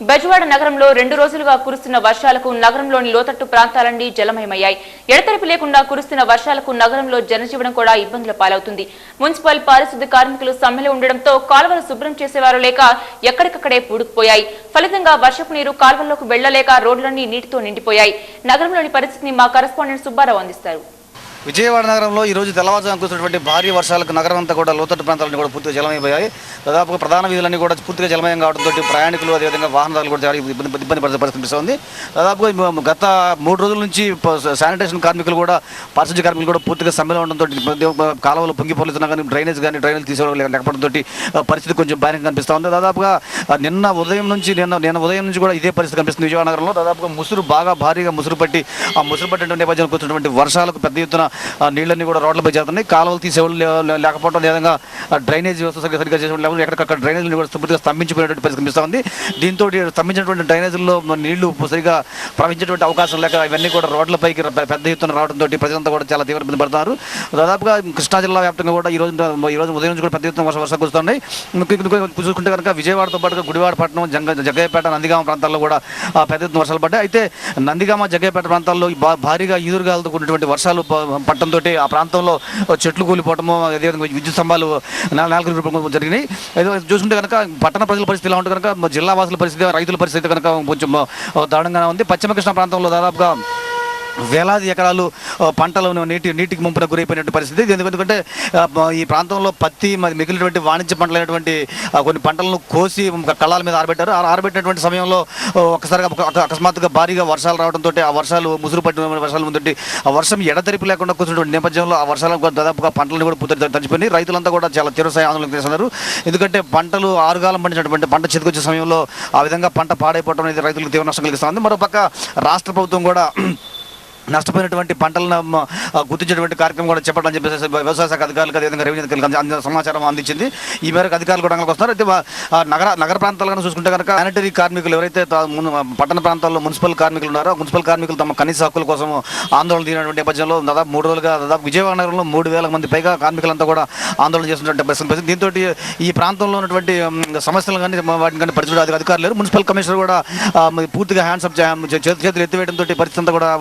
బెజవాడ నగరంలో 2 రోజులుగా కురుస్తున్న వర్షాలకు నగరంలోని లోతట్టు ప్రాంతాలన్నీ జలమయమయ్యాయి. ఎడతెరిపి లేకుండా కురుస్తున్న వర్షాలకు నగరంలో జనజీవనం కూడా ఇబ్బందుల పాలవుతుంది. మున్సిపల్ పారిశుద్ధ్య కార్మికులు సమ్మెలో ఉండడంతో కాలువలు శుభ్రం చేసేవారు లేక ఎక్కడికక్కడే పూడుకుపోయాయి. ఫలితంగా వర్షపు నీరు కాలువల్లోకి వెళ్లలేక రోడ్లన్నీ నీటితో నిండిపోయాయి. నగరంలోని పరిస్థితిని మా కరెస్పాండెంట్ సుబ్బారావు అందిస్తారు. విజయవాడ నగరంలో ఈ రోజు తెల్లవారుజామున కురిసినటువంటి భారీ వర్షాలకు నగరం అంతా కూడా లోతట్టు ప్రాంతాలన్నీ కూడా పూర్తిగా జలమైపోయాయి. దాదాపుగా ప్రధాన వీధులన్నీ కూడా పూర్తిగా జలమయం కావడంతో ప్రయాణికులు అదేవిధంగా వాహనదారులు కూడా ఇబ్బంది పడే పరిస్థితి కనిపిస్తుంది. దాదాపుగా గత 3 రోజుల నుంచి శానిటేషన్ కార్మికులు కూడా పారిశుద్ధ్య కార్మికులు కూడా పూర్తిగా సమ్మెలో ఉండడంతో కాలువలు పొంగిపోతున్నా కానీ డ్రైనేజ్ తీసుకోవడం లేకపోవడంతో పరిస్థితి కొంచెం భయంగా కనిపిస్తూ ఉంది. దాదాపుగా నిన్న ఉదయం నుంచి కూడా ఇదే పరిస్థితి కనిపిస్తుంది. విజయవాడ నగరంలో దాదాపుగా బాగా భారీగా ముసురు పట్టి ఆ ముసురు పట్టినటువంటి నేపథ్యంలో కూర్చున్నటువంటి వర్షాలకు పెద్ద ఎత్తున నీళ్ళన్నీ కూడా రోడ్లపై చేస్తున్నాయి. కాలువలు తీసేవాళ్ళు లేకపోవడం లేదంగా డ్రైనేజ్ వ్యవస్థ సరిగ్గా చేసేవాళ్ళు లేకపోతే ఎక్కడికక్కడ డ్రైనేజ్ని కూడా పూర్తిగా స్తంభించిపోయినటువంటి పరిస్థితి కనిపిస్తూ ఉంది. దీంతో స్తంభించినటువంటి డ్రైనేజీల్లో నీళ్లు సరిగా ప్రవహించేటువంటి అవకాశం లేక ఇవన్నీ కూడా రోడ్లపైకి పెద్ద ఎత్తున రావడంతో ప్రజలంతా కూడా చాలా తీవ్ర ఇబ్బంది పడుతున్నారు. దాదాపుగా కృష్ణా జిల్లా వ్యాప్తంగా కూడా ఈ రోజు ఉదయం నుంచి కూడా పెద్ద ఎత్తున వర్షాలు కురుస్తున్నాయి. చూసుకుంటే కనుక విజయవాడతో పాటుగా గుడివాడ పట్టణం, జగ్గయ్యపేట, నందిగామ ప్రాంతాల్లో కూడా పెద్ద ఎత్తున వర్షాలు పడ్డాయి. అయితే నందిగామ, జగ్గయ్యపేట ప్రాంతాల్లో భారీగా ఈదురుగాలతో కూడినటువంటి వర్షాలు పట్టడంతో ఆ ప్రాంతంలో చెట్లు కూలిపోవటము, అదేవిధంగా విద్యుత్ స్తంభాలు నేలకూలిపోవడం జరిగినాయి. చూసుకుంటే కనుక పట్టణ ప్రజల పరిస్థితి ఎలా ఉంటుంది కనుక జిల్లా వాసుల పరిస్థితి, రైతుల పరిస్థితి కనుక కొంచెం దారుణంగానే ఉంది. పశ్చిమ కృష్ణా ప్రాంతంలో దాదాపుగా వేలాది ఎకరాలు పంటలు నీటికి ముంపున గురైపోయినటువంటి పరిస్థితి. ఎందుకంటే ఈ ప్రాంతంలో పత్తి మిగిలినటువంటి వాణిజ్య పంటలైనటువంటి కొన్ని పంటలను కోసి కళ్ళాల మీద ఆరబెట్టారు. ఆరబెట్టినటువంటి సమయంలో ఒకసారిగా అకస్మాత్తుగా భారీగా వర్షాలు రావడంతో ఆ వర్షాలు ముసురు పట్టిన వర్షాలు ముందు ఆ వర్షం ఎడతెరిపి లేకుండా కూర్చున్నటువంటి నేపథ్యంలో ఆ వర్షాలు దాదాపుగా పంటలను కూడా పూర్తి తడిచిపోయి రైతులంతా కూడా చాలా తీవ్రస్థాయి ఆందోళన చేస్తున్నారు. ఎందుకంటే పంటలు ఆరుగాలం పండినటువంటి పంట చేతికొచ్చే సమయంలో ఆ విధంగా పంట పాడైపోవడం అనేది రైతులకు తీవ్ర నష్టం కలిగిస్తుంది. మరోపక్క రాష్ట్ర ప్రభుత్వం కూడా నష్టపోయినటువంటి పంటలను గుర్తించేటువంటి కార్యక్రమం కూడా చెప్పాలని చెప్పేసి వ్యవసాయ శాఖ అధికారులకు అదేవిధంగా రెవెన్యూ అధికారులకు సమాచారం అందించింది. ఈ మేరకు అధికారులు కూడా రంగంలోకి వస్తున్నారు. అయితే నగర ప్రాంతాలను చూసుకుంటే కనుక శానిటరీ కార్మికులు ఎవరైతే పట్టణ ప్రాంతాల్లో మున్సిపల్ కార్మికులు ఉన్నారో మున్సిపల్ కార్మికులు తమ కనీస హక్కుల కోసం ఆందోళన తీరినటువంటి నేపథ్యంలో దాదాపు 3 రోజులుగా విజయవాడ నగరంలో 3,000 మంది పైగా కార్మికులంతా కూడా ఆందోళన చేస్తున్నటువంటి పరిస్థితి. దీంతో ఈ ప్రాంతంలో ఉన్నటువంటి సమస్యలు కానీ వాటిని కానీ పరిస్థితి అధికారులు లేరు. మున్సిపల్ కమిషనర్ కూడా పూర్తిగా హ్యాండ్సప్ చేతులు ఎత్తివేయడంతో పరిస్థితి అంతా కూడా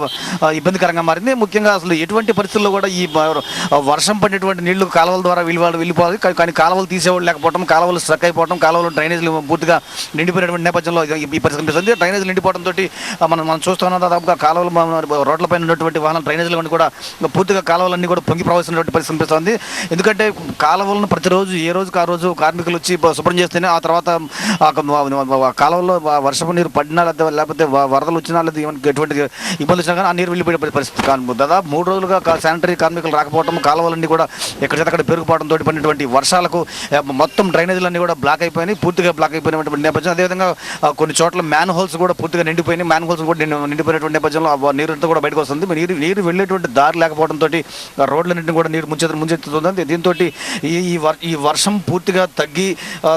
ఇబ్బందికరంగా మారింది. ముఖ్యంగా అసలు ఎటువంటి పరిస్థితుల్లో కూడా ఈ వర్షం పడినటువంటి నీళ్లు కాలువల ద్వారా వెళ్ళిపోవాలి, కానీ కాలువలు తీసేవాళ్ళు లేకపోవడం, కాలువలు స్ట్రక్ అయిపోవడం, కాలువలు డ్రైనేజీలు పూర్తిగా నిండిపోయినటువంటి నేపథ్యంలో ఈ పరిస్థితి కనిపిస్తుంది. డ్రైనేజీలు నిండిపోవడంతో మనం చూస్తున్నాం దాదాపుగా కాలువలు రోడ్లపైన ఉన్నటువంటి వాహనాలు డ్రైనేజీలు కూడా పూర్తిగా కాలువలన్నీ కూడా పొంగి ప్రవహిస్తున్నటువంటి పరిస్థితి కనిపిస్తుంది. ఎందుకంటే కాలువలను ప్రతిరోజు ఏ రోజుకి ఆ రోజు కార్మికులు వచ్చి శుభ్రం చేస్తేనే ఆ తర్వాత కాలువలో వర్షపు నీరు పడినా లేకపోతే వరదలు వచ్చినా లేదా ఎటువంటి ఇబ్బందులు వచ్చినా కానీ ఆ నీరు పరిస్థితి దాదాపు 3 రోజులుగా శానిటరీ కార్మికులు రాకపోవడం, కాలువలన్నీ కూడా ఎక్కడికక్కడ పెరిగిపోవడంతో పడినటువంటి వర్షాలకు మొత్తం డ్రైనేజీలన్నీ కూడా పూర్తిగా బ్లాక్ అయిపోయినటువంటి నేపథ్యం. అదేవిధంగా కొన్ని చోట్ల మ్యాన్ హోల్స్ కూడా పూర్తిగా నిండిపోయినాయి. మ్యాన్ హోల్స్ కూడా నిండిపోయినటువంటి నేపథ్యంలో నీరంతా కూడా బయటకు వస్తుంది. నీరు వెళ్ళేటువంటి దారి లేకపోవడంతో రోడ్లన్నింటినీ కూడా నీరు ముంచెత్తుతుంది. దీంతో ఈ వర్షం పూర్తిగా తగ్గి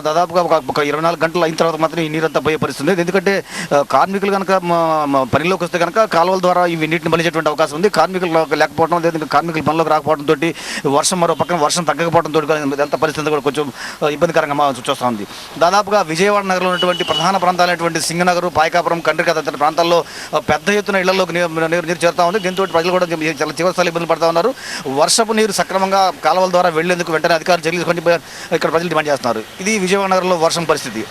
దాదాపుగా ఒక 24 గంటలు అయిన తర్వాత మాత్రం ఈ నీరంతా పోయే పరిస్థితుంది. ఎందుకంటే కార్మికులు కనుక పనిలోకి వస్తే కనుక కాలువల ద్వారా ఇవి నీటిని బలిచేటువంటి అవకాశం ఉంది. కార్మికులు లేకపోవడం, లేదా కార్మికులు పనిలోకి రాకపోవడంతో మరో పక్కన వర్షం తగ్గకపోవడంతో ఎంత పరిస్థితి కూడా కొంచెం ఇబ్బందికరంగా చూస్తూ ఉంది. దాదాపుగా విజయవాడ నగరంలో ఉన్నటువంటి ప్రధాన ప్రాంతాలైనటువంటి సింగనగర్, పాయకాపురం, కండ్రిక తదితర ప్రాంతాల్లో పెద్ద ఎత్తున ఇళ్లలోకి నీరు చేరుతా ఉంది. దీంతో ప్రజలు కూడా చాలా తీవ్రస్థాయిలో ఇబ్బందులు పడుతూ ఉన్నారు. వర్షపు నీరు సక్రమంగా కాలువల ద్వారా వెళ్లేందుకు వెంటనే అధికారులు చర్యలు తీసుకొని ఇక్కడ ప్రజలు డిమాండ్ చేస్తున్నారు. ఇది విజయవాడ నగరంలో వర్షం పరిస్థితి.